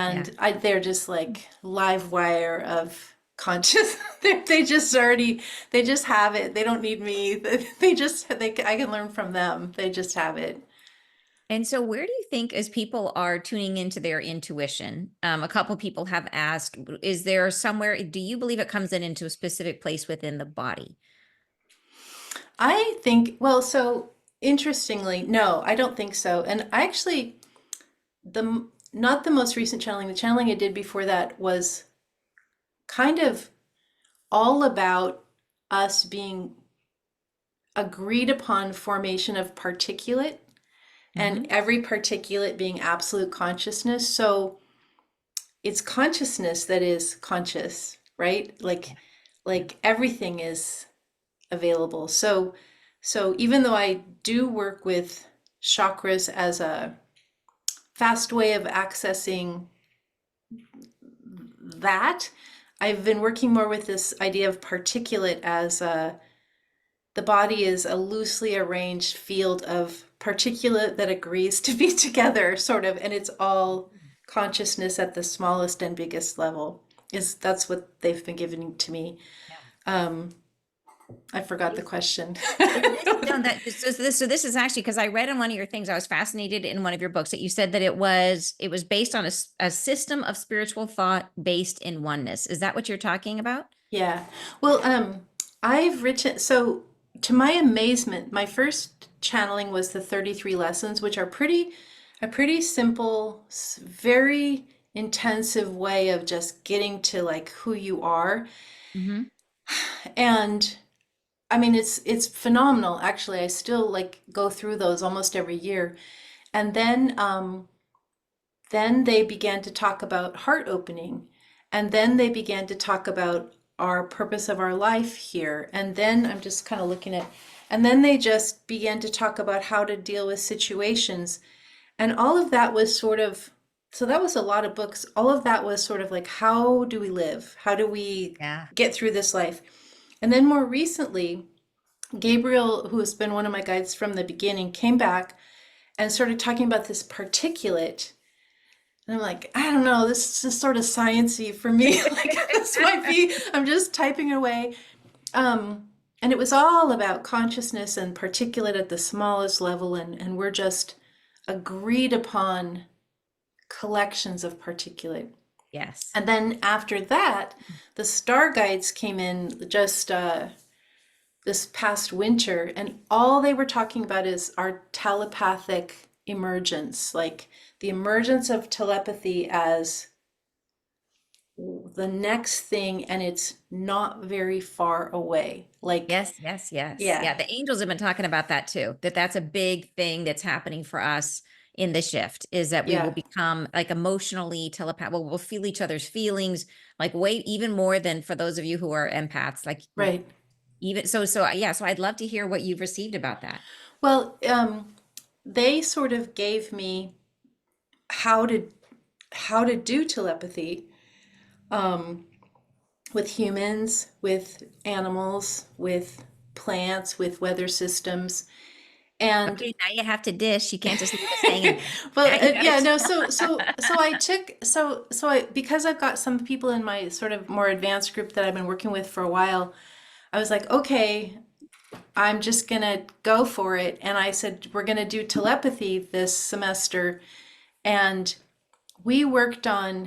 Yeah. and they're just like live wire of conscious. They just already, they just have it. They don't need me. I can learn from them. They just have it. And so, where do you think, as people are tuning into their intuition, a couple people have asked, is there somewhere, do you believe it comes in into a specific place within the body? I think, well, so interestingly, no, I don't think so. And I actually, not the most recent channeling, the channeling I did before that was kind of all about us being agreed upon formation of particulate, and Hmm. every particulate being absolute consciousness. So it's consciousness that is conscious, right? Like everything is available. So even though I do work with chakras as a fast way of accessing that, I've been working more with this idea of particulate as the body is a loosely arranged field of particulate that agrees to be together, sort of, and it's all consciousness at the smallest and biggest level. That's what they've been giving to me. Um, I forgot the question. Is this no that so this is actually, because I read in one of your things, I was fascinated in one of your books that you said that it was based on a system of spiritual thought based in oneness. Is that what you're talking about? Yeah. Well, I've written, so to my amazement, my first channeling was the 33 lessons, which are a pretty simple, very intensive way of just getting to like who you are. Hmm. And I mean, it's phenomenal. Actually, I still like go through those almost every year. And then they began to talk about heart opening. And then they began to talk about our purpose of our life here. And then I'm just kind of looking at, and then they just began to talk about how to deal with situations. And all of that was sort of, so that was a lot of books. All of that was sort of like, how do we live? How do we Yeah. get through this life? And then more recently, Gabriel, who has been one of my guides from the beginning, came back and started talking about this particulate. And I'm like, I don't know, this is just sort of sciencey for me. Like this might be, I'm just typing away. And it was all about consciousness and particulate at the smallest level, and we're just agreed upon collections of particulate. Yes. And then after that, the star guides came in just this past winter, and all they were talking about is our telepathic emergence, like the emergence of telepathy as the next thing, and it's not very far away. Like, Yes, yes, yes. yeah, Yeah, the angels have been talking about that too. That's a big thing that's happening for us in the shift, is that we will yeah, become like emotionally telepath. Well, we'll feel each other's feelings like way even more than for those of you who are empaths. Like right. even so yeah, so I'd love to hear what you've received about that. Well, they sort of gave me how to do telepathy, um, with humans, with animals, with plants, with weather systems. And Okay, now you have to dish. You can't just leave us hanging there. well, Now you gotta yeah, no, so I took, so I, because I've got some people in my sort of more advanced group that I've been working with for a while, I was like, okay, I'm just gonna go for it. And I said, we're gonna do telepathy this semester. And we worked on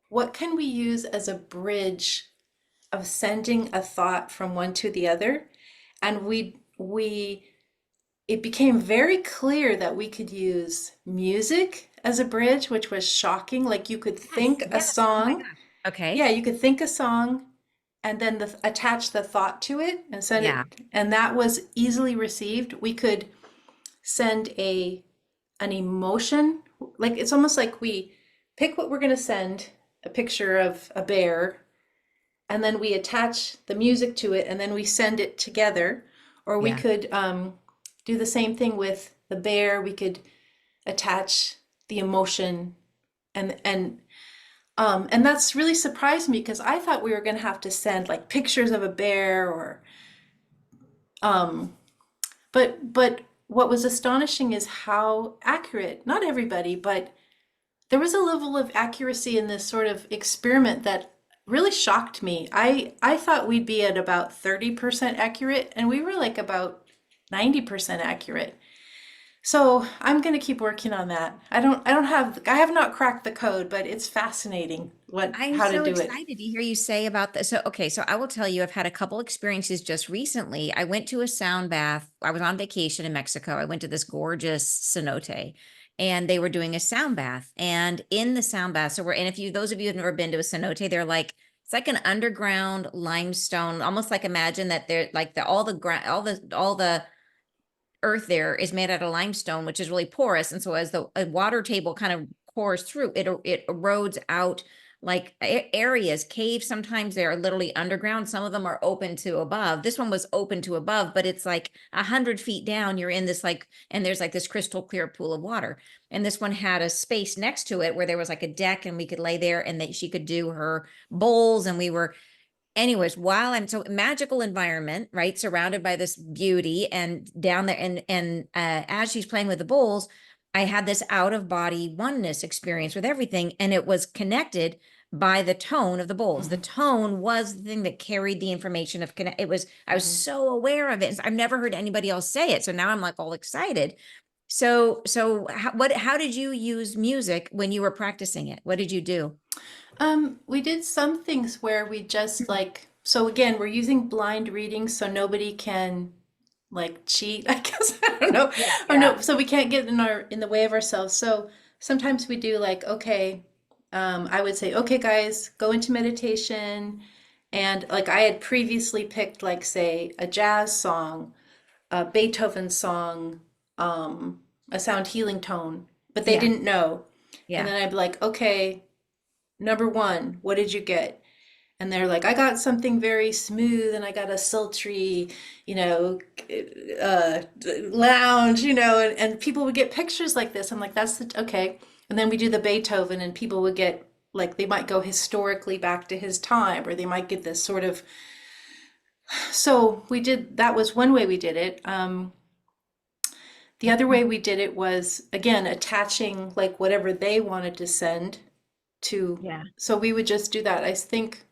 what can we use as a bridge of sending a thought from one to the other. And we it became very clear that we could use music as a bridge, which was shocking. Like you could Yes, think a yes. Oh my song. gosh. Okay. Yeah, you could think a song and then attach the thought to it and send Yeah. it, and that was easily received. We could send an emotion. Like it's almost like we pick what we're going to send, a picture of a bear, and then we attach the music to it, and then we send it together. Or we Yeah. could do the same thing with the bear. We could attach the emotion, and that's really surprised me because I thought we were going to have to send like pictures of a bear or um, but what was astonishing is how accurate, not everybody, but there was a level of accuracy in this sort of experiment that really shocked me. I thought we'd be at about 30% accurate, and we were like about 90% accurate. So I'm going to keep working on that. I have not cracked the code, but it's fascinating I'm how to so do it. excited to hear you say about this. So, okay, so I will tell you, I've had a couple experiences just recently. I went to a sound bath. I was on vacation in Mexico. I went to this gorgeous cenote and they were doing a sound bath. And in the sound bath, and if you, those of you who've never been to a cenote, they're like, it's like an underground limestone, almost like imagine that they're like all the ground, all the earth there is made out of limestone, which is really porous. And so as the water table kind of pours through, it erodes out like areas, caves. Sometimes they're literally underground. Some of them are open to above. This one was open to above, but it's like 100 feet down. You're in this like, and there's like this crystal clear pool of water. And this one had a space next to it where there was like a deck and we could lay there and that she could do her bowls. And we were anyways, while I'm so magical environment, right, surrounded by this beauty and down there, and as she's playing with the bowls, I had this out of body oneness experience with everything, and it was connected by the tone of the bowls. The Mhm, tone was the thing that carried the information of connect. It was I was mhm. so aware of it. I've never heard anybody else say it, so now I'm like all excited. So how did you use music when you were practicing it? What did you do? We did some things where we just like, so again, we're using blind reading so nobody can like cheat, I guess. I don't know. Yeah, Or yeah. no, so we can't get in the way of ourselves. So sometimes we do like, okay, I would say, okay, guys, go into meditation. And like I had previously picked like say a jazz song, a Beethoven song, a sound healing tone, but they Yeah, didn't know. And yeah. then I'd be like, okay, number one, what did you get? And they're like, I got something very smooth and I got a sultry, you know, uh, lounge, and people would get pictures like this. I'm like, okay. And then we do the Beethoven and people would get like, they might go historically back to his time, or they might get this sort of, so that was one way we did it. The other way we did it was, again, attaching like whatever they wanted to send to, Yeah. so we would just do that. I think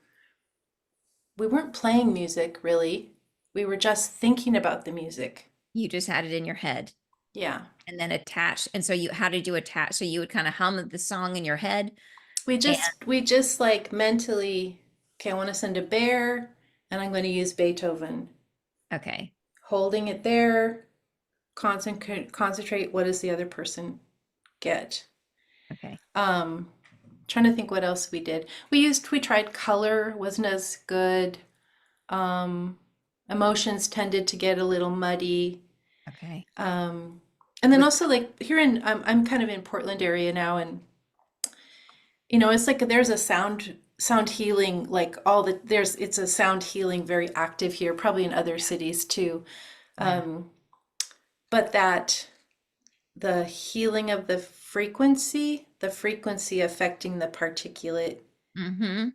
we weren't playing music really. We were just thinking about the music. You just had it in your head Yeah. and then attach. And so how did you attach? So you would kind of hum the song in your head and We just like mentally, okay, I want to send a bear and I'm going to use Beethoven. okay. Holding it there, concentrate, what does the other person get? Okay. Um, Trying to think what else we did. We tried color, wasn't as good. Um, Emotions tended to get a little muddy. Okay. Um, and then With also like here I'm kind of in Portland area now, and it's like there's a sound healing, like it's a sound healing very active here, probably in other cities too. yeah. Um, but that the healing of the frequency affecting the particulate Mm-hmm.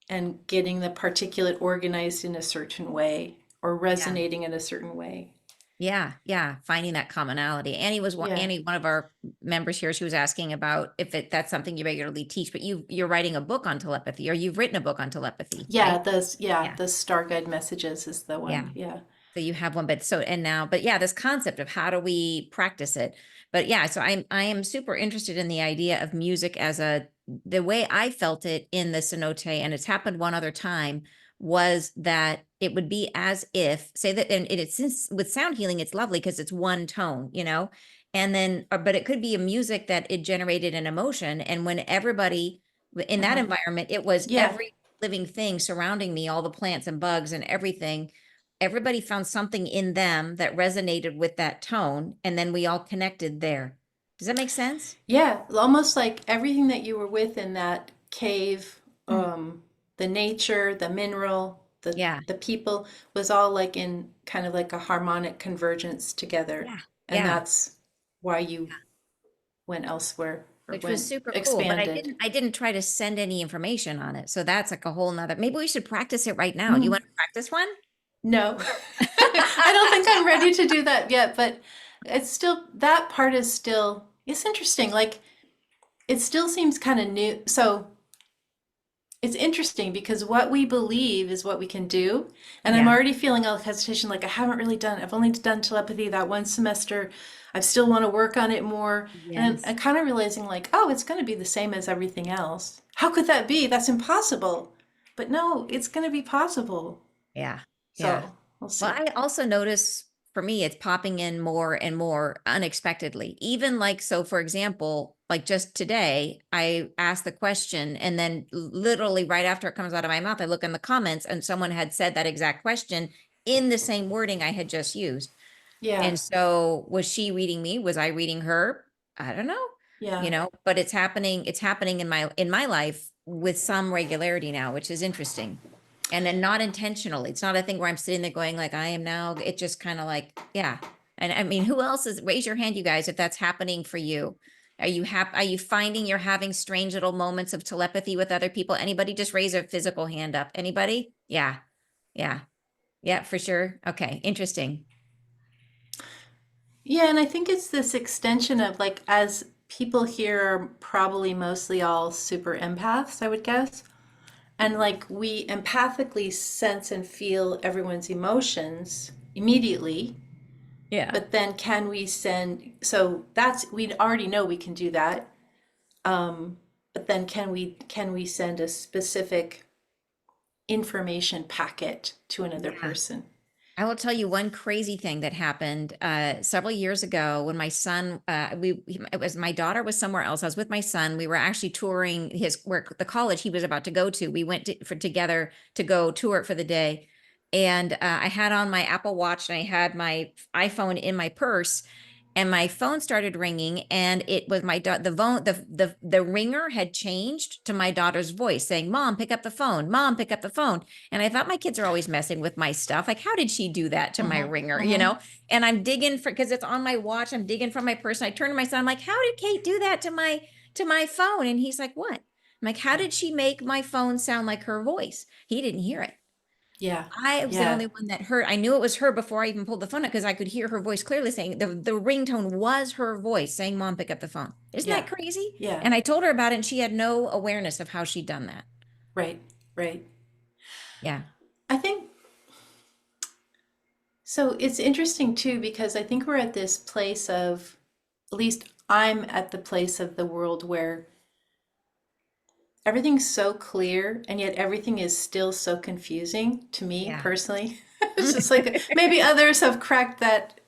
and getting the particulate organized in a certain way or Yeah. resonating in a certain way. Yeah. Yeah. Finding that commonality. Yeah. Annie, one of our members here, she was asking about if that's something you regularly teach, but you're writing a book on telepathy or you've written a book on telepathy, Yeah, right? yeah, Yeah. the star guide messages is the Yeah. one. Yeah. So you have one, but yeah, this concept of how do we practice it? But yeah, so I am super interested in the idea of music as the way I felt it in the cenote, and it's happened one other time, was that it would be as if, say that, and it's since with sound healing, it's lovely because it's one tone, and then, but it could be a music that it generated an emotion. And when everybody in that Uh-huh. environment, it was Yeah. every living thing surrounding me, all the plants and bugs and everything. Everybody found something in them that resonated with that tone. And then we all connected there. Does that make sense? Yeah, almost like everything that you were with in that cave, the nature, the mineral, Yeah. the people was all like in kind of like a harmonic convergence together. Yeah. And Yeah. that's why you went elsewhere or Which was went super cool. But I expanded. didn't I didn't try to send any information on it. So that's like a whole nother, maybe we should practice it right now. Do you Mm, want to practice one? no, I don't think I'm ready to do that yet, but it's still, that part is still, it's interesting. Like it still seems kind of new. So it's interesting because what we believe is what we can do. And I'm Yeah. already feeling a hesitation, like I haven't really done, I've only done telepathy that one semester. I still want to work on it more. And I'm Yes. kind of realizing like, oh, it's going to be the same as everything else. How could that be? That's impossible. But no, it's going to be possible. Yeah. Yeah. So we'll Well, see. I also notice for me, it's popping in more and more unexpectedly. Even like, so for example, like just today, I asked the question, and then literally right after it comes out of my mouth, I look in the comments and someone had said that exact question in the same wording I had just used. Yeah. And so was she reading me? Was I reading her? I don't know, Yeah. but it's happening in my life with some regularity now, which is interesting. And then not intentionally. It's not a thing where I'm sitting there going like I am now. It just kind of like, yeah. And I mean, who else is, raise your hand, you guys, if that's happening for you. Are you finding you're having strange little moments of telepathy with other people? Anybody just raise a physical hand up? Anybody? Yeah. Yeah. Yeah, for sure. Okay. Interesting. Yeah. And I think it's this extension of like, as people here are probably mostly all super empaths, I would guess. And like we empathically sense and feel everyone's emotions immediately, Yeah. but then can we send, so that's, we already know we can do that. But then can we send a specific information packet to another Yeah. person? I will tell you one crazy thing that happened several years ago when my son, it was my daughter was somewhere else. I was with my son. We were actually touring his work, the college he was about to go to. We went together to go tour it for the day. And I had on my Apple Watch and I had my iPhone in my purse. And my phone started ringing, and it was the phone. The ringer had changed to my daughter's voice, saying, "Mom, pick up the phone. Mom, pick up the phone." And I thought my kids are always messing with my stuff. Like, how did she do that to my Mm-hmm, ringer? mm-hmm. And I'm digging for, because it's on my watch. I'm digging from my purse. And I turn to my son. I'm like, how did Kate do that to my phone? And he's like, what? I'm like, how Yeah, did she make my phone sound like her voice? He didn't hear it. yeah, I was the yeah, only one that heard. I knew it was her before I even pulled the phone up because I could hear her voice clearly saying the ringtone was her voice saying, "Mom, pick up the phone." Isn't yeah, that crazy? yeah. And I told her about it, and she had no awareness of how she'd done that. Right, right. Yeah. I think so. It's interesting too because I think we're at this place of, at least I'm at the place of the world where everything's so clear and yet everything is still so confusing to me Yeah. personally. It's just like maybe others have cracked that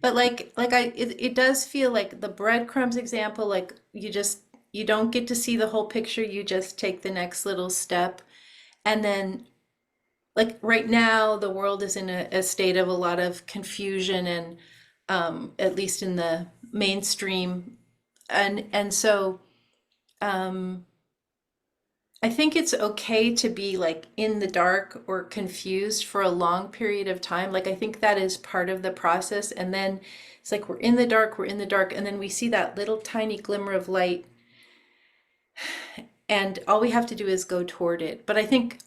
but like it does feel like the breadcrumbs example, like you don't get to see the whole picture, you just take the next little step. And then like right now the world is in a state of a lot of confusion and at least in the mainstream, and so um I think it's okay to be like in the dark or confused for a long period of time. Like I think that is part of the process. And then it's like we're in the dark, and then we see that little tiny glimmer of light, and all we have to do is go toward it. But I think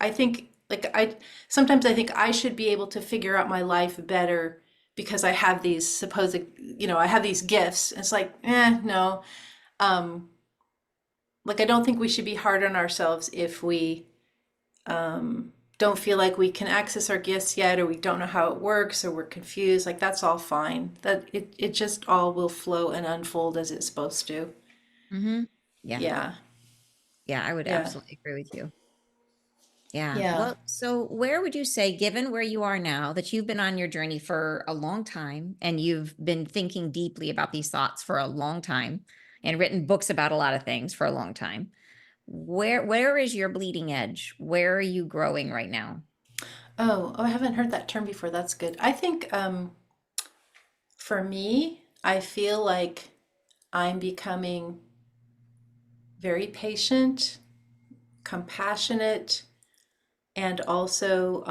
like I sometimes I think I should be able to figure out my life better because I have these supposed, I have these gifts. It's like, no. Um, like I don't think we should be hard on ourselves if we don't feel like we can access our gifts yet, or we don't know how it works, or we're confused. Like that's all fine. That it just all will flow and unfold as it's supposed to. Hmm. Yeah. Yeah. Yeah. I would Yeah. absolutely agree with you. Yeah. Yeah. Well, so where would you say, given where you are now, that you've been on your journey for a long time and you've been thinking deeply about these thoughts for a long time and written books about a lot of things for a long time, where is your bleeding edge? Where are you growing right now? Oh, I haven't heard that term before. That's good. I think for me, I feel like I'm becoming very patient, compassionate, and also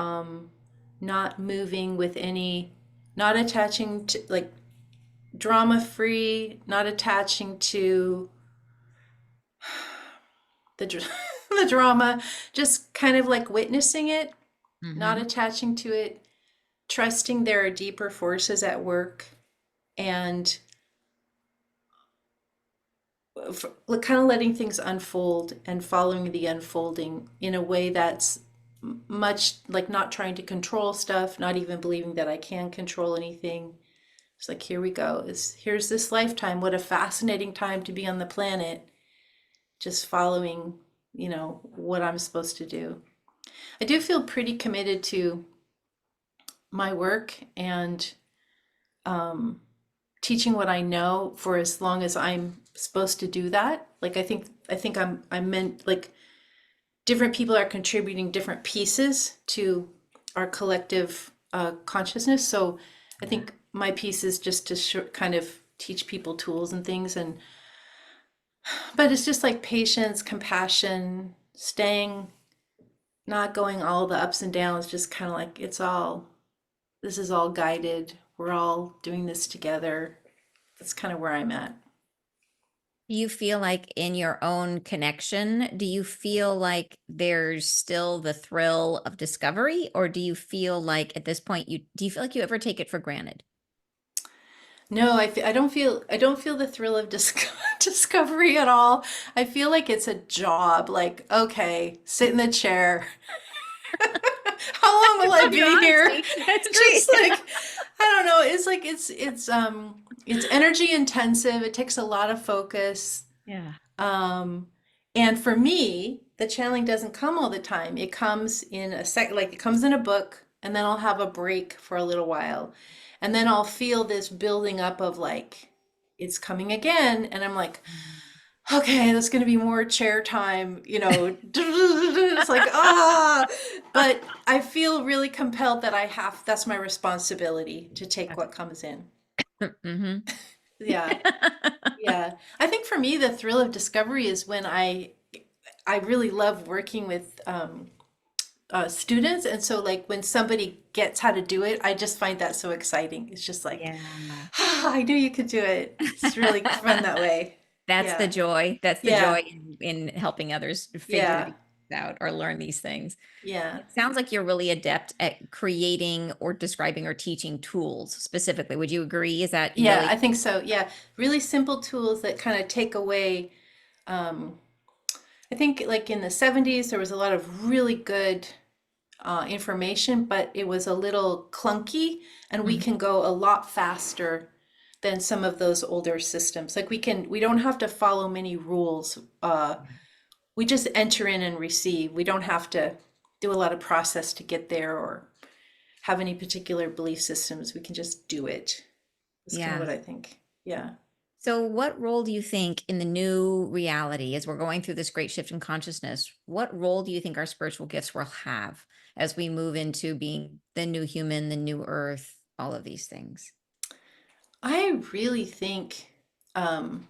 not moving with any, not attaching to like drama free, not attaching to the the drama, just kind of like witnessing it, not Mm-hmm. attaching to it, trusting there are deeper forces at work, and kind of letting things unfold and following the unfolding in a way that's much like not trying to control stuff, not even believing that I can control anything. It's like, here we go. Here's this lifetime. What a fascinating time to be on the planet. Just following, what I'm supposed to do. I do feel pretty committed to my work and um, teaching what I know for as long as I'm supposed to do that. Like I think I'm meant like different people are contributing different pieces to our collective consciousness. So I Yeah. think my piece is just to kind of teach people tools and things, and but it's just like patience, compassion, staying, not going all the ups and downs, just kind of like this is all guided. We're all doing this together. That's kind of where I'm at. Do you feel like in your own connection, do you feel like there's still the thrill of discovery, or do you feel like at this point do you feel like you ever take it for granted? No, I don't feel the thrill of discovery at all. I feel like it's a job. Like, okay, sit in the chair. How long will I I love your be here? honesty. That's Just great. like I don't know. It's like it's energy intensive. It takes a lot of focus. Yeah. Um, and for me, the channeling doesn't come all the time. It comes in like it comes in a book, and then I'll have a break for a little while. And then I'll feel this building up of like, it's coming again. And I'm like, okay, there's going to be more chair time, It's like, but I feel really compelled that that's my responsibility to take what comes in. Mm-hmm. Yeah. Yeah. I think for me, the thrill of discovery is when I really love working with students, and so like when somebody gets how to do it, I just find that so exciting. It's just like, Yeah. I knew you could do it. It's really fun that way. That's the Yeah. joy. That's the joy Yeah. in helping others figure Yeah. these out or learn these things. Yeah. It sounds like you're really adept at creating or describing or teaching tools specifically. Would you agree? Is that Yeah, really? I think so. Yeah. Really simple tools that kind of take away. Um, I think like in the 70s, there was a lot of really good information, but it was a little clunky, and we Mhm. can go a lot faster than some of those older systems. Like we don't have to follow many rules. We just enter in and receive. We don't have to do a lot of process to get there or have any particular belief systems. We can just do it. That's kind of Yeah. what I think. Yeah. So, what role do you think in the new reality as we're going through this great shift in consciousness? What role do you think our spiritual gifts will have as we move into being the new human, the new earth, all of these things? I really think um,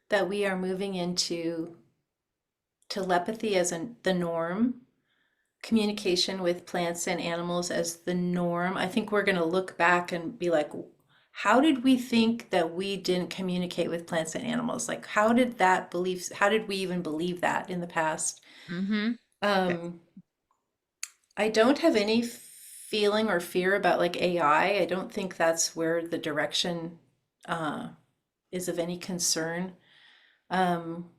that we are moving into telepathy as the norm, communication with plants and animals as the norm. I think we're going to look back and be like, how did we think that we didn't communicate with plants and animals? Like, how did we even believe that in the past? Mm-hmm. Um, I don't have any feeling or fear about like AI. I don't think that's where the direction uh, is of any concern. Um,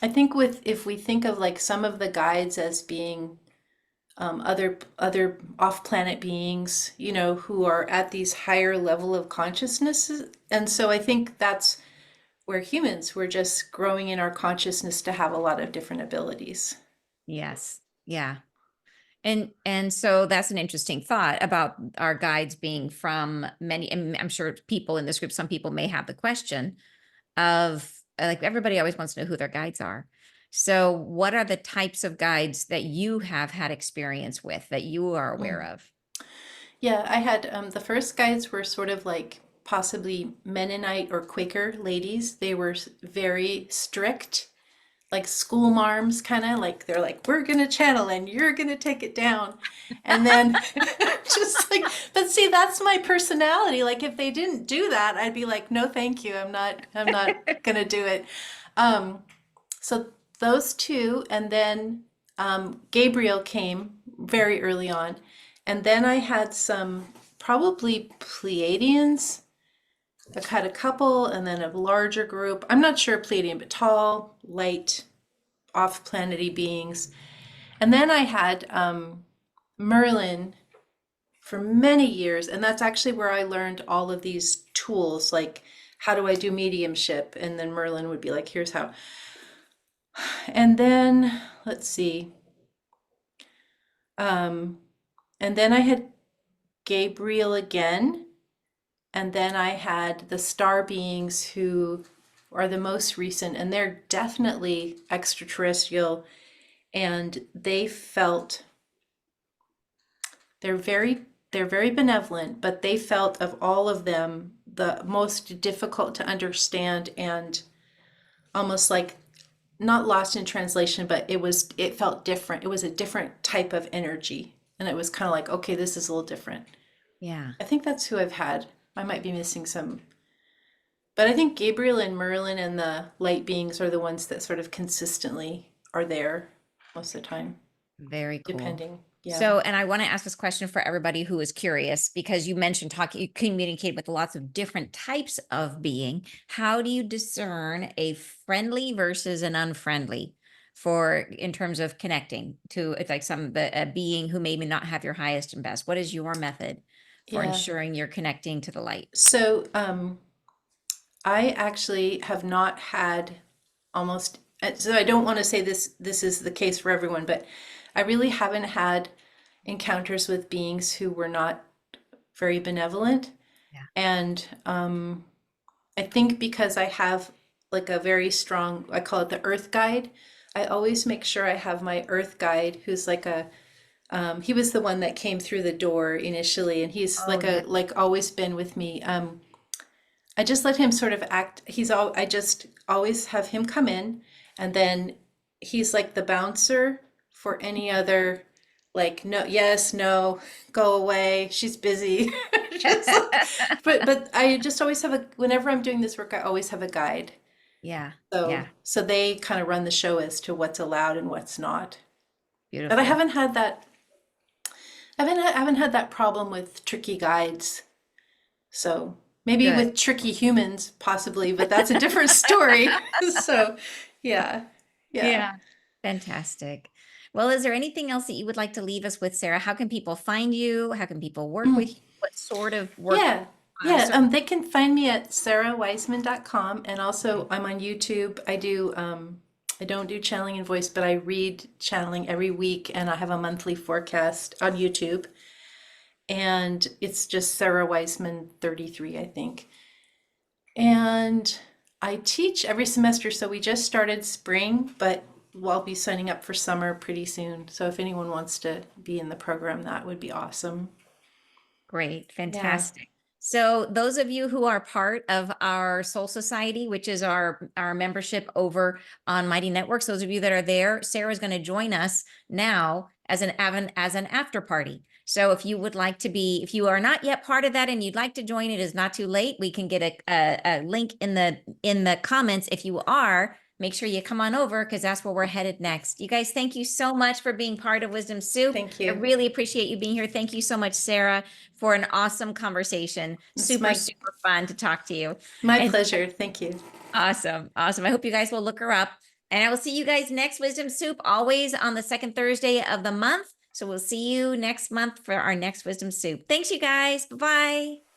I think if we think of like some of the guides as being other off-planet beings, who are at these higher level of consciousness, and so I think that's we're humans. We're just growing in our consciousness to have a lot of different abilities. Yes. Yeah. And so that's an interesting thought about our guides being from many, and I'm sure people in this group, some people may have the question of like everybody always wants to know who their guides are. So what are the types of guides that you have had experience with that you are aware Mm. of? Yeah, I had the first guides were sort of like possibly Mennonite or Quaker ladies. They were very strict, like school marms, kind of like they're like, we're gonna channel and you're gonna take it down. And then just like, but see, that's my personality. Like if they didn't do that, I'd be like, no, thank you. I'm not gonna do it. Um, so those two, and then Gabriel came very early on. And then I had some probably Pleiadians. I've had a couple and then a larger group. I'm not sure Pleiadian, but tall, light, off-planety beings. And then I had Merlin for many years, and that's actually where I learned all of these tools, like how do I do mediumship? And then Merlin would be like, here's how. And then let's see. Um, and then I had Gabriel again, and then I had the star beings who are the most recent, and they're definitely extraterrestrial, and they felt they're very benevolent, but they felt of all of them the most difficult to understand and almost like not lost in translation, but it felt different. It was a different type of energy. And it was kind of like, okay, this is a little different. Yeah. I think that's who I've had. I might be missing some. But I think Gabriel and Merlin and the light beings are the ones that sort of consistently are there most of the time, Very cool. depending. Yeah. So, and I want to ask this question for everybody who is curious, because you mentioned talking, you communicate with lots of different types of being. How do you discern a friendly versus an unfriendly for in terms of connecting to it's like a being who maybe not have your highest and best? What is your method for Yeah. ensuring you're connecting to the light? So, I actually have not had almost, so I don't want to say this is the case for everyone, but I really haven't had encounters with beings who were not very benevolent. Yeah. And I think because I have like a very strong, I call it the earth guide. I always make sure I have my earth guide who's like he was the one that came through the door initially, and he's Oh, yeah. like always been with me. I just let him sort of act. I just always have him come in, and then he's like the bouncer for any other, like, no, yes, no, go away, she's busy. Just but I just always have whenever I'm doing this work, I always have a guide. Yeah. So Yeah. so they kind of run the show as to what's allowed and what's not. But I Beautiful. haven't had that. I haven't had that problem with tricky guides. So maybe Good. with tricky humans, possibly, but that's a different story. So, yeah, yeah. Yeah. Fantastic. Well, is there anything else that you would like to leave us with, Sarah? How can people find you? How can people work with Mm, you? What sort of work? yeah, yeah. So They can find me at sarawiseman.com, and also I'm on YouTube. I don't do channeling and voice, but I read channeling every week, and I have a monthly forecast on YouTube. And it's just Sara Wiseman 33, I think. And I teach every semester, so we just started spring, but we'll be signing up for summer pretty soon. So if anyone wants to be in the program, that would be awesome. great. Yeah. Fantastic. So those of you who are part of our Soul Society, which is our membership over on Mighty Networks, those of you that are there, Sarah's going to join us now as an after party. So if you would like to be, if you are not yet part of that and you'd like to join, it is not too late. We can get a link in the comments. If you are, make sure you come on over because that's where we're headed next. You guys, thank you so much for being part of Wisdom Soup. Thank I you. really appreciate you being here. Thank you so much, Sarah, for an awesome conversation. It's Super, super fun to talk to you. my And pleasure. Thank you. awesome. Awesome. I hope you guys will look her up. And I will see you guys next Wisdom Soup, always on the second Thursday of the month. So we'll see you next month for our next Wisdom Soup. Thanks, you guys. Bye-bye.